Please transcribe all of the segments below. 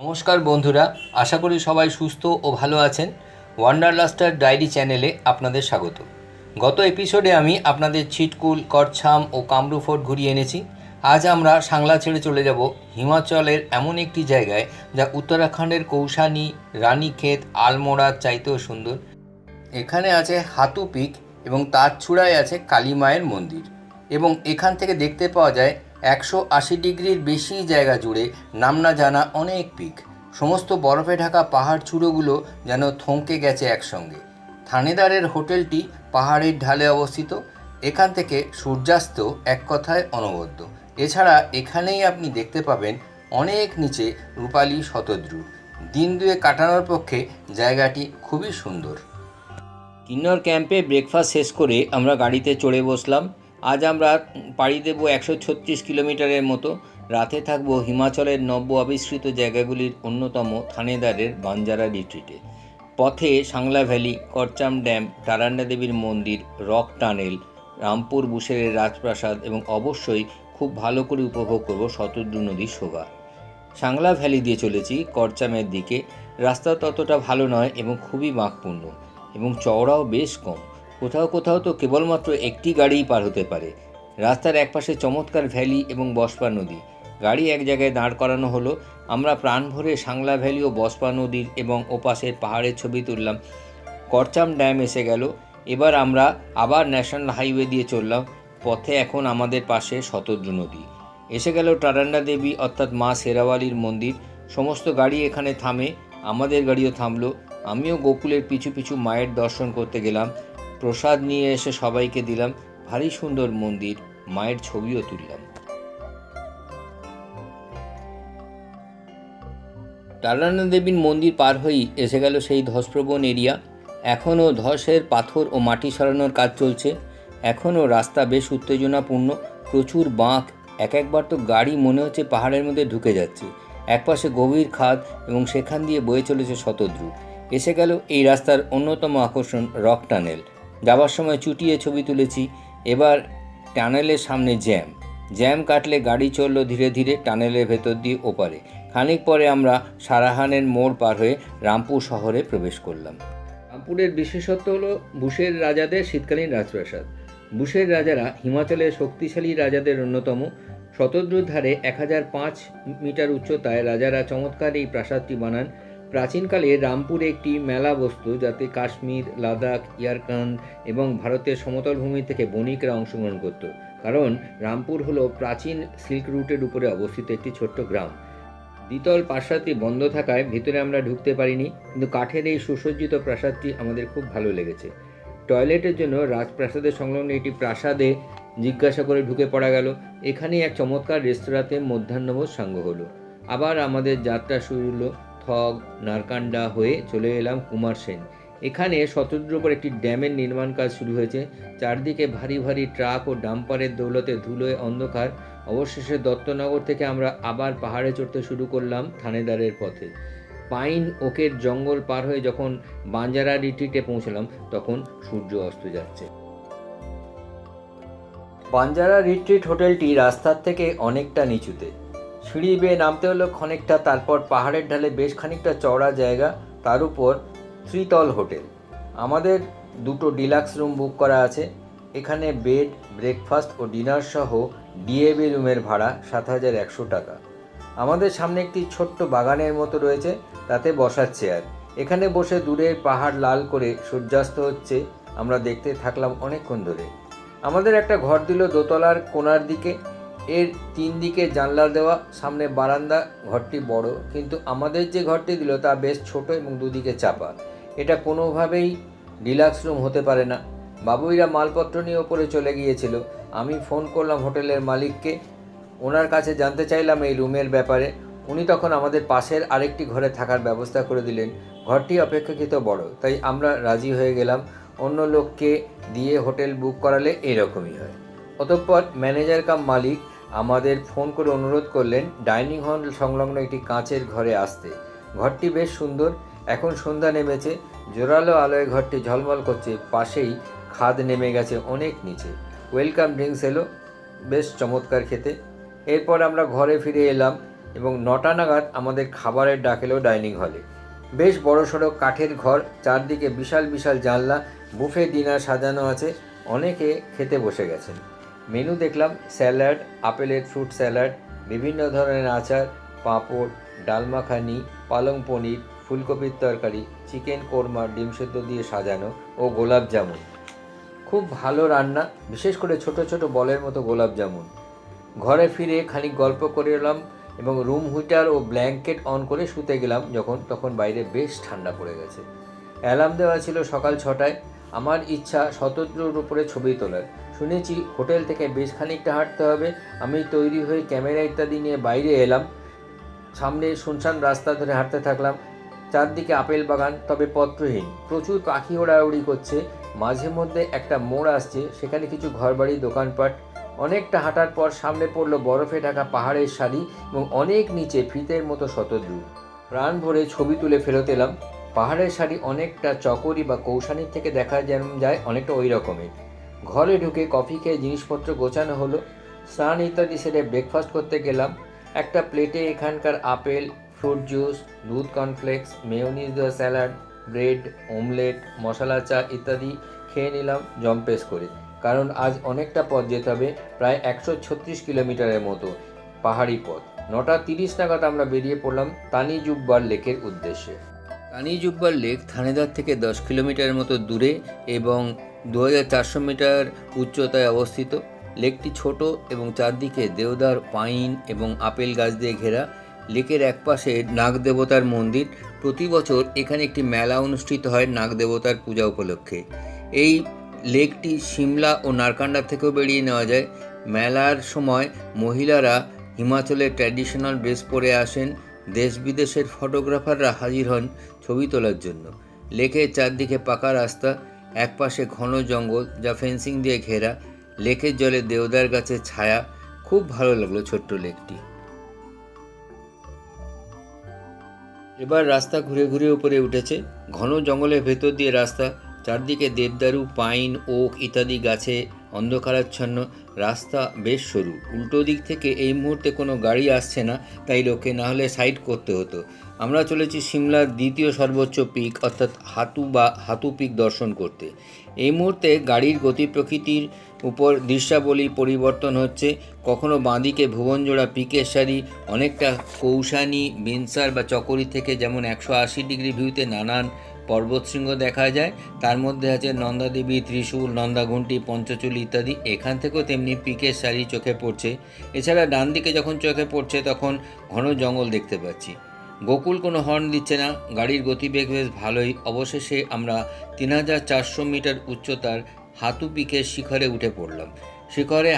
নমস্কার বন্ধুরা, আশা করি সবাই সুস্থ ও ভালো আছেন। ওয়ান্ডারলাস্টার ডায়েরি চ্যানেলে আপনাদের স্বাগত। গত এপিসোডে আমি আপনাদের ছিটকুল, করছাম ও কামরু ফোর্ট ঘুরিয়ে এনেছি। আজ আমরা সাংলা ছেড়ে চলে যাব হিমাচলের এমন একটি জায়গায় যা উত্তরাখণ্ডের কৌশানি, রানীক্ষেত, আলমোড়ার চাইতেও সুন্দর। এখানে আছে হাতু পিক এবং তার চূড়ায় আছে কালী মায়ের মন্দির, এবং এখান থেকে দেখতে পাওয়া যায় 180 ডিগ্রির বেশি জায়গা জুড়ে নাম না জানা অনেক পিক। সমস্ত বরফে ঢাকা পাহাড় চূড়োগুলো যেন থমকে গেছে একসঙ্গে। থানেদারের হোটেলটি পাহাড়ের ঢালে অবস্থিত। এখান থেকে সূর্যাস্ত এক কথায় অনবদ্য। এছাড়া এখানেই আপনি দেখতে পাবেন অনেক নিচে রূপালী শতদ্রু। দিন দুয়ে কাটানোর পক্ষে জায়গাটি খুবই সুন্দর। কিন্নর ক্যাম্পে ব্রেকফাস্ট শেষ করে আমরা গাড়িতে চড়ে বসলাম। আজ আমরা পাড়ি দেব 136 কিলোমিটারের মতো। রাতে থাকব হিমাচলের নব্য আবিষ্কৃত জায়গাগুলির অন্যতম থানেদারের বাঞ্জারা রিট্রিটে। পথে সাংলা ভ্যালি, করচাম ড্যাম, তারান্ডা দেবীর মন্দির, রক টানেল, রামপুর বুশেরের রাজপ্রাসাদ এবং অবশ্যই খুব ভালো করে উপভোগ করব শতদ্রু নদীর শোভা। সাংলা ভ্যালি দিয়ে চলেছি করচামের দিকে। রাস্তা ততটা ভালো নয় এবং খুবই বাঁকপূর্ণ এবং চওড়াও বেশ কম। কোথাও কোথাও তো কেবলমাত্র একটি গাড়িই পার হতে পারে। রাস্তার একপাশে চমৎকার ভ্যালি এবং বসপা নদী। গাড়ি এক জায়গায় দাঁড় করানো হলো। আমরা প্রাণ ভরে সাংলা ভ্যালি ও বসপা নদীর এবং ওপাশের পাহাড়ের ছবি তুললাম। করচাম ড্যাম এসে গেল। এবার আমরা আবার ন্যাশনাল হাইওয়ে দিয়ে চললাম। পথে এখন আমাদের পাশে শতদ্রু নদী। এসে গেল টারান্ডা দেবী অর্থাৎ মা শেরাওয়ালির মন্দির। সমস্ত গাড়ি এখানে থামে, আমাদের গাড়িও থামলো। আমিও গোকুলের পিছু পিছু মায়ের দর্শন করতে গেলাম। প্রসাদ নিয়ে এসে সবাইকে দিলাম। ভারী সুন্দর মন্দির, মায়ের ছবিও তুললাম। টারান্ডা দেবীর মন্দির পার হয়েই এসে গেল সেই ধসপ্রবণ এরিয়া। এখনও ধসের পাথর ও মাটি সরানোর কাজ চলছে। এখনও রাস্তা বেশ উত্তেজনাপূর্ণ, প্রচুর বাঁক। একবার তো গাড়ি মনে হচ্ছে পাহাড়ের মধ্যে ঢুকে যাচ্ছে। একপাশে গভীর খাদ এবং সেখান দিয়ে বয়ে চলেছে শতদ্রু। এসে গেল এই রাস্তার অন্যতম আকর্ষণ রক টানেল। যাবার সময় চুটিয়ে ছবি তুলেছি। এবার টানেলের সামনে জ্যাম কাটলে গাড়ি চলল ধীরে ধীরে টানেলের ভেতর দিয়ে ওপারে। খানিক পরে আমরা সারাহানের মোড় পার হয়ে রামপুর শহরে প্রবেশ করলাম। রামপুরের বিশেষত্ব হলো বুশের রাজাদের শীতকালীন রাজপ্রাসাদ। বুশের রাজারা হিমাচলের শক্তিশালী রাজাদের অন্যতম। শতদ্রুর ধারে 1005 মিটার উচ্চতায় রাজারা চমৎকার এই প্রাসাদটি বানান। প্রাচীনকালে রামপুরে একটি মেলা বসত, যাতে কাশ্মীর, লাদাখ, ইয়ারকান্দ এবং ভারতের সমতল ভূমি থেকে বণিকরা অংশগ্রহণ করত। কারণ রামপুর হলো প্রাচীন সিল্ক রুটের উপরে অবস্থিত একটি ছোট্ট গ্রাম। দ্বিতল প্রাসাদটি বন্ধ থাকায় ভিতরে আমরা ঢুকতে পারিনি, কিন্তু কাঠের এই সুসজ্জিত প্রাসাদটি আমাদের খুব ভালো লেগেছে। টয়লেটের জন্য রাজপ্রাসাদের সংলগ্ন একটি প্রাসাদে জিজ্ঞাসা করে ঢুকে পড়া গেল। এখানেই এক চমৎকার রেস্তোরাঁতে মধ্যাহ্নভোজ সাঙ্গ হলো। আবার আমাদের যাত্রা শুরু হলো থগ, নারকান্ডা হয়ে চলে এলাম কুমারসেন। এখানে শতদ্রুর উপর একটি ড্যামের নির্মাণ কাজ শুরু হয়েছে। চারদিকে ভারী ভারী ট্রাক ও ডাম্পারের দৌলতে ধুলোয় অন্ধকার। অবশেষে দত্তনগর থেকে আমরা আবার পাহাড়ে চড়তে শুরু করলাম থানেদারের পথে। পাইন ওকের জঙ্গল পার হয়ে যখন বাঞ্জারা রিট্রিটে পৌঁছলাম, তখন সূর্য অস্ত যাচ্ছে। বাঞ্জারা রিট্রিট হোটেলটি রাস্তার থেকে অনেকটা নিচুতে। সিঁড়ি বেয়ে নামতে হলো খানিকটা, তারপর পাহাড়ের ঢালে বেশ খানিকটা চওড়া জায়গা, তার উপর ত্রিতল হোটেল। আমাদের দুটো ডিলাক্স রুম বুক করা আছে। এখানে বেড, ব্রেকফাস্ট ও ডিনার সহ ডিএবি রুমের ভাড়া 7,100 টাকা। আমাদের সামনে একটি ছোট্ট বাগানের মতো রয়েছে, তাতে বসার চেয়ার। এখানে বসে দূরের পাহাড় লাল করে সূর্যাস্ত হচ্ছে। আমরা দেখতে থাকলাম অনেকক্ষণ ধরে। আমাদের একটা ঘর দিল দোতলার কোণার দিকে। এর 3 দিকে জানলা দেওয়া, সামনে বারান্দা। ঘরটি বড়, কিন্তু আমাদের যে ঘরটি দিল তা বেশ ছোট এবং দুদিকে চাপা। এটা কোনোভাবেই ডিলাক্স রুম হতে পারে না। বাবুইরা মালপত্র নিয়ে ওপরে চলে গিয়েছিল। আমি ফোন করলাম হোটেলের মালিককে। ওনার কাছে জানতে চাইলাম এই রুমের ব্যাপারে। উনি তখন আমাদের পাশের আরেকটি ঘরে থাকার ব্যবস্থা করে দিলেন। ঘরটি অপেক্ষাকৃত বড়, তাই আমরা রাজি হয়ে গেলাম। অন্য লোককে দিয়ে হোটেল বুক করালে এরকমই হয়। অতঃপর ম্যানেজার কাম মালিক আমাদের ফোন করে অনুরোধ করলেন ডাইনিং হল সংলগ্ন একটি কাঁচের ঘরে আসতে। ঘরটি বেশ সুন্দর। এখন সন্ধ্যা নেমেছে, জোরালো আলোয় ঘরটি ঝলমল করছে। পাশেই খাদ নেমে গেছে অনেক নিচে। ওয়েলকাম ড্রিঙ্কস এলো, বেশ চমৎকার খেতে। এরপর আমরা ঘরে ফিরে এলাম। এবং 9টা নাগাদ আমাদের খাবারের ডাক এলো ডাইনিং হলে। বেশ বড়সড় কাঠের ঘর, চারদিকে বিশাল বিশাল জানলা, বুফে ডিনার সাজানো আছে, অনেকে খেতে বসে গেছেন। মেনু দেখলাম স্যালাড, আপেলের ফ্রুট স্যালাড, বিভিন্ন ধরনের আচার, পাঁপড়, ডাল মাখানি, পালং পনির, ফুলকপির তরকারি, চিকেন কোরমা ডিম সেদ্ধ দিয়ে সাজানো ও গোলাপ জামুন। খুব ভালো রান্না, বিশেষ করে ছোট ছোট বলের মতো গোলাপ জামুন। ঘরে ফিরে খানিক গল্প করে এলাম এবং রুম হিটার ও ব্ল্যাঙ্কেট অন করে শুতে গেলাম তখন বাইরে বেশ ঠান্ডা পড়ে গেছে। অ্যালার্ম দেওয়া ছিল সকাল 6টায়। আমার ইচ্ছা শতদ্রুর উপরে ছবি তোলার। শুনেছি হোটেল থেকে বেশ খানিকটা হাঁটতে হবে। আমি তৈরি হয়ে ক্যামেরা ইত্যাদি নিয়ে বাইরে এলাম। সামনে শুনশান রাস্তা ধরে হাঁটতে থাকলাম। চারদিকে আপেল বাগান, তবে পত্রহীন। প্রচুর পাখি ওড়াউড়ি করছে। মাঝে মধ্যে একটা মোড় আসছে, সেখানে কিছু ঘরবাড়ি, দোকানপাট। অনেকটা হাঁটার পর সামনে পড়ল বরফে ঢাকা পাহাড়ের সারি এবং অনেক নিচে ফিতের মতো শতদ্রু। প্রাণ ভরে ছবি তুলে ফেরত এলাম। পাহাড়ের সারি অনেকটা চকরি বা কৌশানির থেকে দেখা যেমন যায় অনেকটা ওই রকমের। ঘরে ঢুকে কফি খেয়ে জিনিসপত্র গোছানো হলো। স্নান ইত্যাদি সেরে ব্রেকফাস্ট করতে গেলাম। একটা প্লেটে এখানকার আপেল, ফ্রুট জুস, দুধ কর্নফ্লেক্স, মেয়োনিজ দেওয়া স্যালাড, ব্রেড, অমলেট, মশলা চা ইত্যাদি খেয়ে নিলাম জম্পেস করে, কারণ আজ অনেকটা পথ যেতে হবে, প্রায় 136 কিলোমিটারের মতো পাহাড়ি পথ। 9:30 নাগাদ আমরা বেরিয়ে পড়লাম তানি জুব্বার লেকের উদ্দেশ্যে। তানি জুব্বার লেক থানেদার থেকে 10 কিলোমিটারের মতো দূরে এবং 2400 মিটার উচ্চতায় অবস্থিত। লেকটি ছোট এবং চারদিকে দেওদার, পাইন এবং আপেল গাছ দিয়ে ঘেরা। লেকের একপাশে নাগদেবতার মন্দির। প্রতি বছর এখানে একটি মেলা অনুষ্ঠিত হয় নাগদেবতার পূজা উপলক্ষে। এই লেকটি সিমলা ও নারকান্ডা থেকেও বেরিয়ে নেওয়া যায়। মেলার সময় মহিলারা হিমাচলের ট্র্যাডিশনাল ড্রেস পরে আসেন। দেশ বিদেশের ফটোগ্রাফাররা হাজির হন ছবি তোলার জন্য। লেকের চারদিকে পাকা রাস্তা, একপাশে ঘন জঙ্গল যা ফেন্সিং দিয়ে ঘেরা। লেকের জলে দেওদার গাছের ছায়া। খুব ভালো লাগলো ছোট্ট লেকটি। এবার রাস্তা ঘুরে ঘুরে উপরে উঠেছে। ঘন জঙ্গলের ভেতর দিয়ে রাস্তা, চারদিকে দেবদারু, পাইন, ওক ইত্যাদি গাছে অন্ধকারাচ্ছন্ন। রাস্তা বেশ সরু। উল্টো দিক থেকে এই মুহূর্তে কোনো গাড়ি আসছে না, তাই লোকে না হলে সাইড করতে হতো। আমরা চলেছি সিমলার দ্বিতীয় সর্বোচ্চ পিক অর্থাৎ হাতু পিক দর্শন করতে। এই মুহূর্তে গাড়ির গতি প্রকৃতির উপর দৃশ্যাবলী পরিবর্তন হচ্ছে। কখনো বাঁদিকে ভুবনজোড়া পিকের সারি, অনেকটা কৌশানি, বিনসার বা চকরি থেকে যেমন 180 ডিগ্রি ভিউতে নানান পর্বতশৃঙ্গ দেখা যায়, তার মধ্যে আছে নন্দাদেবী, ত্রিশূল, নন্দাঘুন্টি, পঞ্চচূল ইত্যাদি। এখান থেকেও তেমনি পিকের সারি চোখে পড়ছে। এছাড়া ডান দিকে যখন চোখে পড়ছে তখন ঘন জঙ্গল দেখতে পাচ্ছি। গোকুল কোনো হর্ন দিচ্ছে না, গাড়ির গতিবেগ বেশ ভালোই। অবশেষে আমরা 3400 মিটার উচ্চতার হাতু পিকের শিখরে উঠে পড়লাম। শিখরে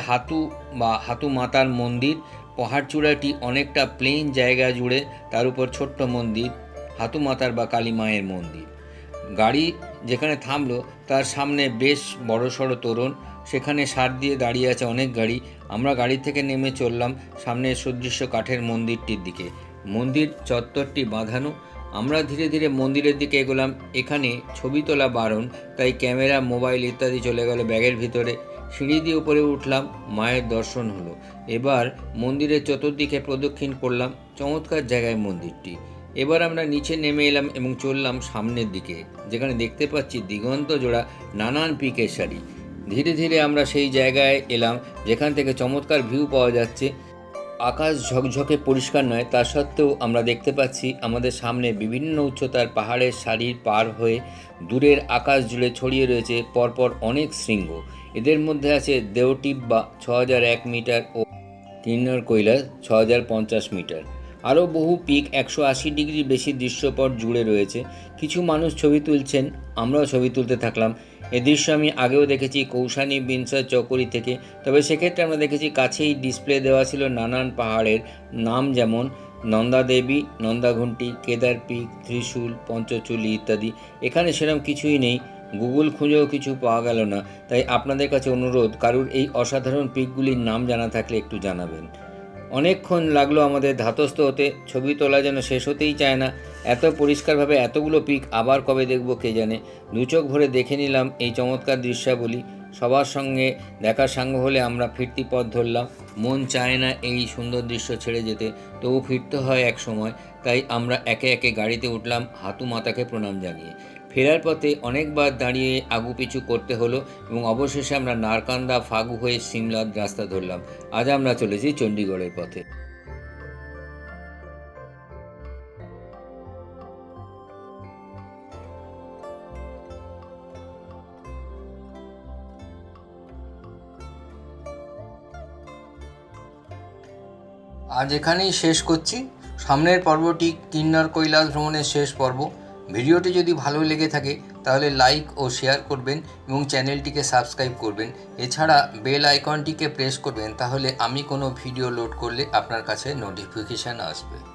হাতু মাতার মন্দির। পাহাড়চূড়াটি অনেকটা প্লেন জায়গা জুড়ে, তার উপর ছোট্ট মন্দির, হাতু মাতার বা কালী মায়ের মন্দির। গাড়ি যেখানে থামলো তার সামনে বেশ বড়সড় তোরণ, সেখানে সার দিয়ে দাঁড়িয়ে আছে অনেক গাড়ি। আমরা গাড়ি থেকে নেমে চললাম সামনে সুদৃশ্য কাঠের মন্দিরটির দিকে। মন্দির চত্বরটি বাঁধানো। আমরা ধীরে ধীরে মন্দিরের দিকে এগোলাম। এখানে ছবি তোলা বারণ, তাই ক্যামেরা, মোবাইল ইত্যাদি চলে গেল ব্যাগের ভিতরে। সিঁড়ি দিয়ে উপরে উঠলাম, মায়ের দর্শন হলো। এবার মন্দিরের চতুর্দিকে প্রদক্ষিণ করলাম। চমৎকার জায়গায় মন্দিরটি। এবার আমরা নিচে নেমে এলাম এবং চললাম সামনের দিকে, যেখানে দেখতে পাচ্ছি দিগন্ত জোড়া নানান পিকের সারি। ধীরে ধীরে আমরা সেই জায়গায় এলাম যেখান থেকে চমৎকার ভিউ পাওয়া যাচ্ছে। আকাশ ঝকঝকে পরিষ্কার নয়, তা সত্ত্বেও আমরা দেখতে পাচ্ছি আমাদের সামনে বিভিন্ন উচ্চতার পাহাড়ের সারির পার হয়ে দূরের আকাশ জুড়ে ছড়িয়ে রয়েছে পরপর অনেক শৃঙ্গ। এদের মধ্যে আছে দেওটিব্বা 6001 মিটার ও কিন্নর কৈলাস 6050 মিটার। আরও বহু পিক 180 ডিগ্রি বেশি দৃশ্যপট জুড়ে রয়েছে। কিছু মানুষ ছবি তুলছেন, আমরাও ছবি তুলতে থাকলাম। এ দৃশ্য আমি আগেও দেখেছি কৌশানি, বিনসার, চকরি থেকে। তবে সেক্ষেত্রে আমরা দেখেছি কাছেই ডিসপ্লে দেওয়া ছিল নানান পাহাড়ের নাম, যেমন নন্দাদেবী, নন্দাঘুন্টি, কেদার পিক, ত্রিশূল, পঞ্চচূলি ইত্যাদি। এখানে সেরকম কিছুই নেই, গুগল খুঁজেও কিছু পাওয়া গেল না। তাই আপনাদের কাছে অনুরোধ, কারুর এই অসাধারণ পিকগুলির নাম জানা থাকলে একটু জানাবেন। অনেকক্ষণ লাগলো আমাদের ধাতস্থ হতে। ছবি তোলা যেন শেষ হতেই চায় না। এত পরিষ্কারভাবে এতগুলো পিক আবার কবে দেখব কে জানে। দু চোখ ভরে দেখে নিলাম এই চমৎকার দৃশ্যাবলী। সবার সঙ্গে দেখা সাঙ্গ হলে আমরা ফিরতি পথ ধরলাম। মন চায় না এই সুন্দর দৃশ্য ছেড়ে যেতে, তবু ফিরতে হয় এক সময়। তাই আমরা একে একে গাড়িতে উঠলাম হাতু মাতাকে প্রণাম জানিয়ে। ফেরার পথে অনেকবার দাঁড়িয়ে আগুপিছু করতে হলো এবং অবশেষে আমরা নারকান্দা ফাগু হয়ে সিমলার রাস্তা ধরলাম। আজ আমরা চলেছি চণ্ডীগড়ের পথে। আজ এখানেই শেষ করছি। সামনের পর্বটি কিন্নর কৈলাস ভ্রমণের শেষ পর্ব। ভিডিওটি যদি ভালো লেগে থাকে তাহলে লাইক ও শেয়ার করবেন এবং চ্যানেলটিকে সাবস্ক্রাইব করবেন। এছাড়া বেল আইকনটিকে প্রেস করবেন, তাহলে আমি কোনো ভিডিও লোড করলে আপনার কাছে নোটিফিকেশান আসবে।